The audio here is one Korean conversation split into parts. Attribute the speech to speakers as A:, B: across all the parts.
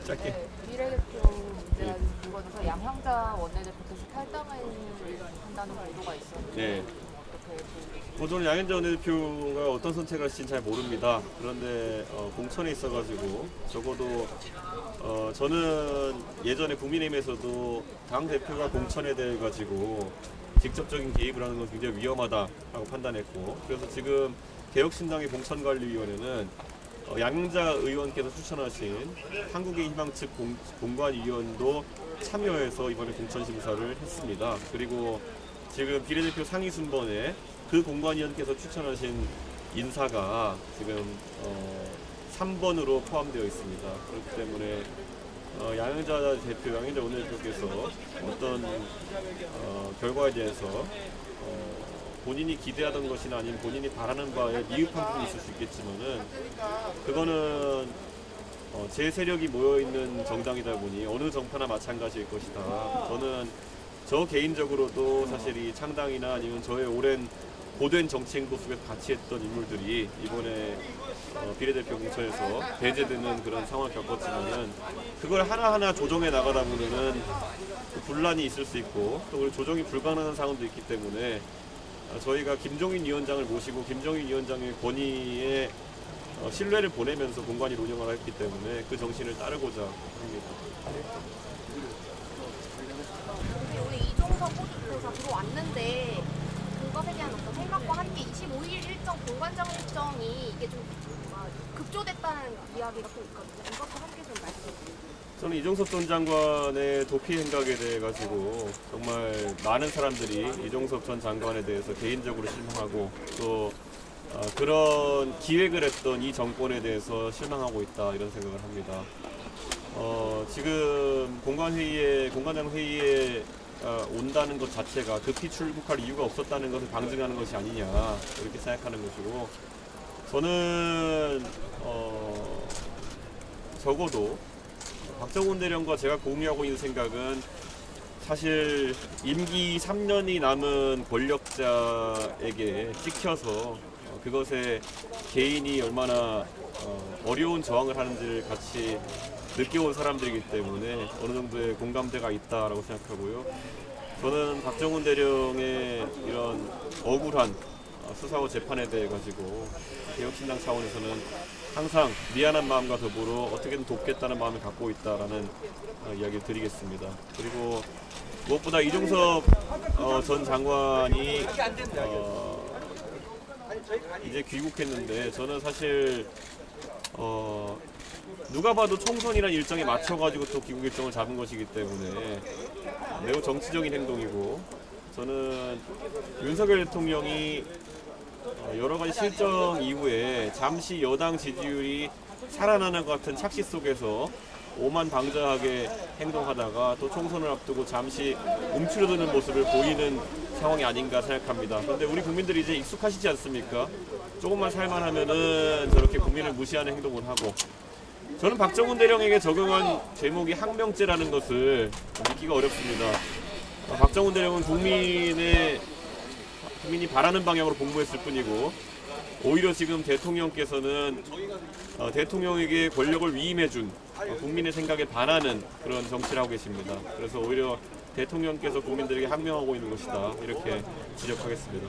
A: 짧게.
B: 네, 비례대표 문제가 불거져서 양형자 원내대표께서 탈당을 한다는 보도가 있었는데
A: 네.
B: 어떻게 보세요?
A: 저는 양현자 원내대표가 어떤 선택을 할지는 잘 모릅니다. 그런데 공천에 있어가지고 적어도 저는 예전에 국민의힘에서도 당 대표가 공천에 대해 가지고 직접적인 개입을 하는 건 굉장히 위험하다라고 판단했고, 그래서 지금 개혁신당의 공천관리위원회는 양영자 의원께서 추천하신 한국의 희망 측 공관위원도 참여해서 이번에 공천심사를 했습니다. 그리고 지금 비례대표 상위 순번에 그 공관위원께서 추천하신 인사가 지금 3번으로 포함되어 있습니다. 그렇기 때문에 양영자 대표, 양영자 원내대표께서 어떤 결과에 대해서 본인이 기대하던 것이나 아니면 본인이 바라는 바에 미흡한 부분이 있을 수 있겠지만은 그거는 제 세력이 모여있는 정당이다 보니 어느 정파나 마찬가지일 것이다. 저는 저 개인적으로도 사실 이 창당이나 아니면 저의 오랜 고된 정치 행보 속에서 같이 했던 인물들이 이번에 비례대표 공천에서 배제되는 그런 상황을 겪었지만은 그걸 하나하나 조정해 나가다 보면은 그 분란이 있을 수 있고 또 그리고 조정이 불가능한 상황도 있기 때문에 저희가 김종인 위원장을 모시고 김종인 위원장의 권위에 신뢰를 보내면서 공관위 운영을 했기 때문에 그 정신을 따르고자 합니다.
C: 오늘 이종석 호주표에서 들어왔는데 그것에 대한 어떤 생각과 함께 25일 일정 공관장 일정이 이게 좀 급조됐다는 이야기가 또 있거든요. 이것도 함께 좀 말씀해 주세요.
A: 저는 이종석 전 장관의 도피 행각에 대해 가지고 정말 많은 사람들이 이종석 전 장관에 대해서 개인적으로 실망하고 또 그런 기획을 했던 이 정권에 대해서 실망하고 있다 이런 생각을 합니다. 지금 공관장 회의에 온다는 것 자체가 급히 출국할 이유가 없었다는 것을 방증하는 것이 아니냐 이렇게 생각하는 것이고, 저는 적어도 박정훈 대령과 제가 공유하고 있는 생각은 사실 임기 3년이 남은 권력자에게 찍혀서 그것에 개인이 얼마나 어려운 저항을 하는지를 같이 느껴온 사람들이기 때문에 어느 정도의 공감대가 있다라고 생각하고요. 저는 박정훈 대령의 이런 억울한 수사와 재판에 대해 가지고 개혁신당 차원에서는 항상 미안한 마음과 더불어 어떻게든 돕겠다는 마음을 갖고 있다라는 이야기를 드리겠습니다. 그리고 무엇보다 이종석 전 장관이 이제 귀국했는데 저는 사실 누가 봐도 총선이라는 일정에 맞춰가지고 또 귀국 일정을 잡은 것이기 때문에 매우 정치적인 행동이고, 저는 윤석열 대통령이 여러 가지 실정 이후에 잠시 여당 지지율이 살아나는 것 같은 착시 속에서 오만방자하게 행동하다가 또 총선을 앞두고 잠시 움츠러드는 모습을 보이는 상황이 아닌가 생각합니다. 그런데 우리 국민들이 이제 익숙하시지 않습니까? 조금만 살만하면은 저렇게 국민을 무시하는 행동을 하고, 저는 박정훈 대령에게 적용한 제목이 항명죄라는 것을 믿기가 어렵습니다. 박정훈 대령은 국민이 바라는 방향으로 복무했을 뿐이고, 오히려 지금 대통령께서는 대통령에게 권력을 위임해준 국민의 생각에 반하는 그런 정치를 하고 계십니다. 그래서 오히려 대통령께서 국민들에게 항명하고 있는 것이다 이렇게 지적하겠습니다.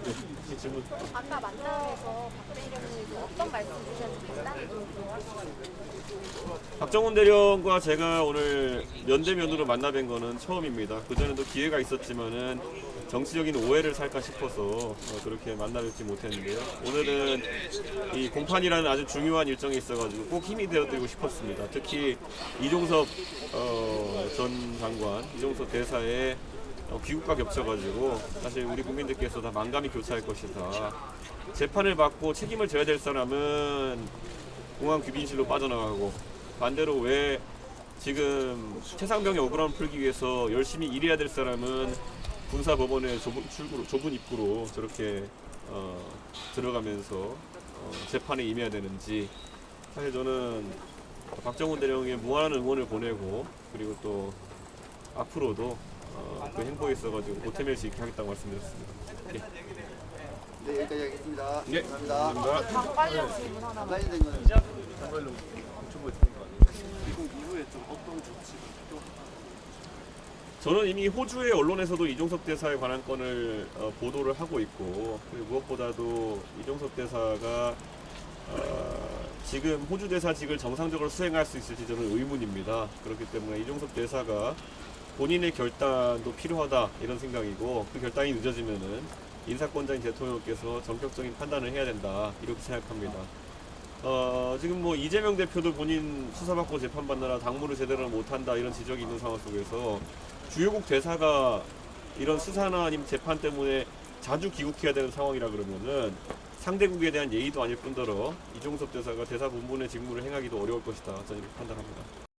A: 네, 질문.
C: 아까 만남에서 박 대령님이 어떤 말씀 주셨는지 간단히 좀 들어주시죠.
A: 박정훈 대령과 제가 오늘 면대면으로 만나뵌 거는 처음입니다. 그전에도 기회가 있었지만은 정치적인 오해를 살까 싶어서 그렇게 만나뵙지 못했는데요. 오늘은 이 공판이라는 아주 중요한 일정이 있어가지고 꼭 힘이 되어드리고 싶었습니다. 특히 이종석 전 장관, 이종석 대사의 귀국과 겹쳐가지고 사실 우리 국민들께서 다 만감이 교차할 것이다. 재판을 받고 책임을 져야 될 사람은 공안 귀빈실로 빠져나가고, 반대로 왜 지금 최상병의 억울함을 풀기 위해서 열심히 일해야 될 사람은 군사법원의 좁은 입구로 저렇게 들어가면서 재판에 임해야 되는지, 사실 저는 박정훈 대령에게 무한한 응원을 보내고, 그리고 또 앞으로도 그 행보에 있어가지고 보탬일 수 있게 하겠다고 말씀드렸습니다. 네.
D: 네, 여기까지 하겠습니다.
A: 네,
D: 감사합니다.
A: 감사합니다.
B: 당 관련 질문 하나만.
D: 온라인 된 거는
A: 저는 이미 호주의 언론에서도 이종섭 대사에 관한 건을 보도를 하고 있고, 그리고 무엇보다도 이종섭 대사가 지금 호주 대사직을 정상적으로 수행할 수 있을지 저는 의문입니다. 그렇기 때문에 이종섭 대사가 본인의 결단도 필요하다 이런 생각이고, 그 결단이 늦어지면은 인사권자인 대통령께서 전격적인 판단을 해야 된다 이렇게 생각합니다. 지금 뭐 이재명 대표도 본인 수사받고 재판받느라 당무를 제대로 못한다 이런 지적이 있는 상황 속에서 주요국 대사가 이런 수사나 아니면 재판 때문에 자주 귀국해야 되는 상황이라 그러면은 상대국에 대한 예의도 아닐 뿐더러 이종섭 대사가 대사 본분의 직무를 행하기도 어려울 것이다 저는 이렇게 판단합니다.